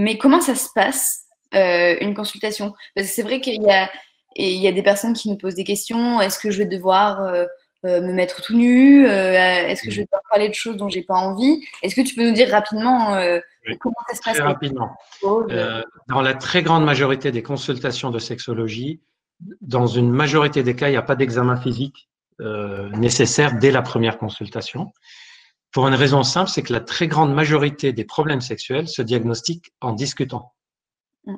Mais comment ça se passe, une consultation? Parce que c'est vrai qu'il y a des personnes qui nous posent des questions. Est-ce que je vais devoir me mettre tout nu? Est-ce que je vais devoir parler de choses dont j'ai pas envie? Est-ce que tu peux nous dire rapidement Oui, comment ça se passe? très rapidement. Dans la très grande majorité des consultations de sexologie, dans une majorité des cas, il n'y a pas d'examen physique nécessaire dès la première consultation. Pour une raison simple, c'est que la très grande majorité des problèmes sexuels se diagnostiquent en discutant.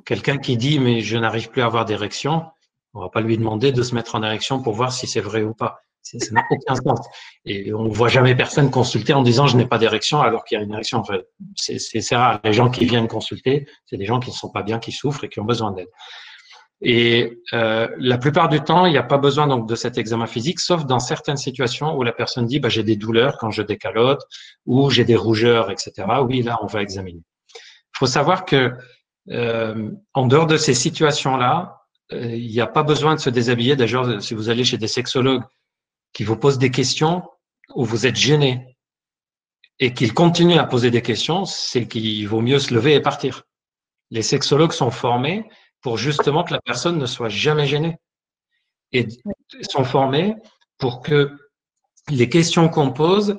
Quelqu'un qui dit « mais je n'arrive plus à avoir d'érection », on ne va pas lui demander de se mettre en érection pour voir si c'est vrai ou pas. Ça n'a aucun sens. Et on ne voit jamais personne consulter en disant « je n'ai pas d'érection » alors qu'il y a une érection. Enfin, c'est rare. Les gens qui viennent consulter, c'est des gens qui ne sont pas bien, qui souffrent et qui ont besoin d'aide. Et la plupart du temps, il n'y a pas besoin donc de cet examen physique, sauf dans certaines situations où la personne dit bah, « j'ai des douleurs quand je décalote » ou « j'ai des rougeurs, etc. » Oui, là, on va examiner. Il faut savoir que en dehors de ces situations-là, il n'y a pas besoin de se déshabiller. D'ailleurs, si vous allez chez des sexologues qui vous posent des questions où vous êtes gêné et qu'ils continuent à poser des questions, c'est qu'il vaut mieux se lever et partir. Les sexologues sont formés pour justement que la personne ne soit jamais gênée. Et sont formés pour que les questions qu'on pose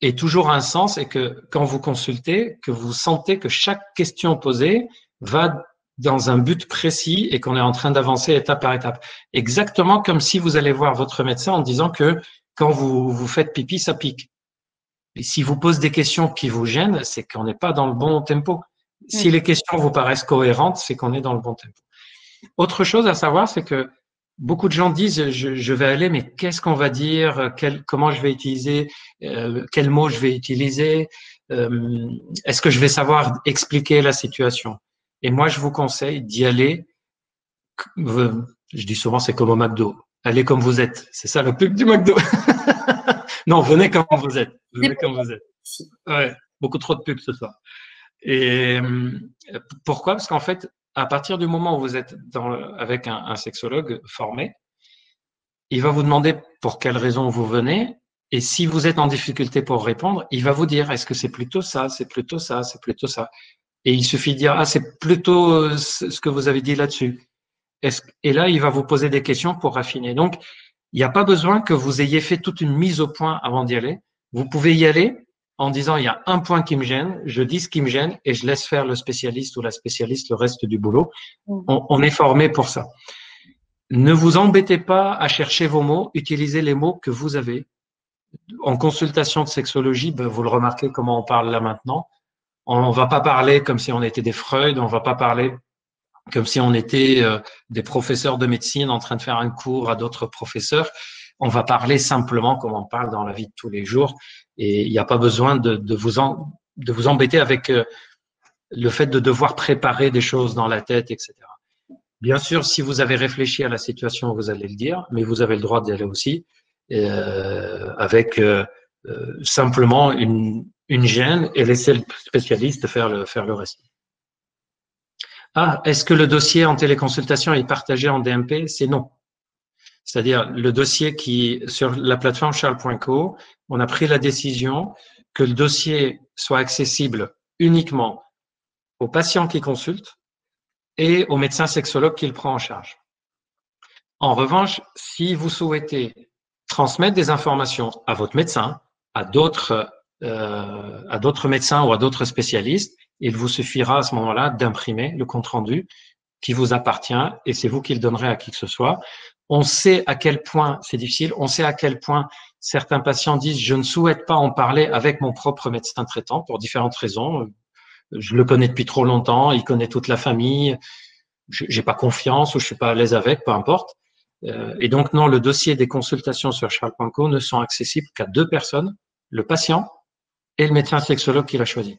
aient toujours un sens et que quand vous consultez, que vous sentez que chaque question posée va dans un but précis et qu'on est en train d'avancer étape par étape. Exactement comme si vous allez voir votre médecin en disant que quand vous faites pipi, ça pique. Et si vous posez des questions qui vous gênent, c'est qu'on n'est pas dans le bon tempo. Si les questions vous paraissent cohérentes, c'est qu'on est dans le bon tempo. Autre chose à savoir, c'est que beaucoup de gens disent je vais aller, mais qu'est-ce qu'on va dire, comment je vais utiliser, quels mots je vais utiliser, est-ce que je vais savoir expliquer la situation? Et moi, je vous conseille d'y aller. Je dis souvent, c'est comme au McDo. Allez comme vous êtes. C'est ça le pub du McDo. Non, venez comme vous êtes. Venez comme vous êtes. Ouais, beaucoup trop de pubs ce soir. Et pourquoi? Parce qu'en fait, à partir du moment où vous êtes avec un sexologue formé, il va vous demander pour quelle raison vous venez. Et si vous êtes en difficulté pour répondre, il va vous dire est-ce que c'est plutôt ça, c'est plutôt ça, c'est plutôt ça. Et il suffit de dire ah c'est plutôt ce que vous avez dit là-dessus. Et là, il va vous poser des questions pour raffiner. Donc, il n'y a pas besoin que vous ayez fait toute une mise au point avant d'y aller. Vous pouvez y aller en disant il y a un point qui me gêne, je dis ce qui me gêne et je laisse faire le spécialiste ou la spécialiste le reste du boulot. On est formé pour ça. Ne vous embêtez pas à chercher vos mots, utilisez les mots que vous avez. En consultation de sexologie, ben, vous le remarquez comment on parle là maintenant. On ne va pas parler comme si on était des Freud, on ne va pas parler comme si on était des professeurs de médecine en train de faire un cours à d'autres professeurs. On va parler simplement comme on parle dans la vie de tous les jours. Et il n'y a pas besoin de vous embêter avec le fait de devoir préparer des choses dans la tête, etc. Bien sûr, si vous avez réfléchi à la situation, vous allez le dire, mais vous avez le droit d'y aller aussi avec simplement une gêne et laisser le spécialiste faire le reste. Ah, est-ce que le dossier en téléconsultation est partagé en DMP? C'est non. C'est-à-dire le dossier qui, sur la plateforme charles.co, on a pris la décision que le dossier soit accessible uniquement aux patients qui consultent et au médecin sexologue qui le prend en charge. En revanche, si vous souhaitez transmettre des informations à votre médecin, à d'autres médecins ou à d'autres spécialistes, il vous suffira à ce moment-là d'imprimer le compte-rendu qui vous appartient et c'est vous qui le donnerez à qui que ce soit. On sait à quel point c'est difficile, on sait à quel point certains patients disent « je ne souhaite pas en parler avec mon propre médecin traitant pour différentes raisons. Je le connais depuis trop longtemps, il connaît toute la famille, j'ai pas confiance ou je suis pas à l'aise avec, peu importe. » Et donc, non, le dossier des consultations sur charles.co ne sont accessibles qu'à 2 personnes, le patient et le médecin sexologue qui l'a choisi.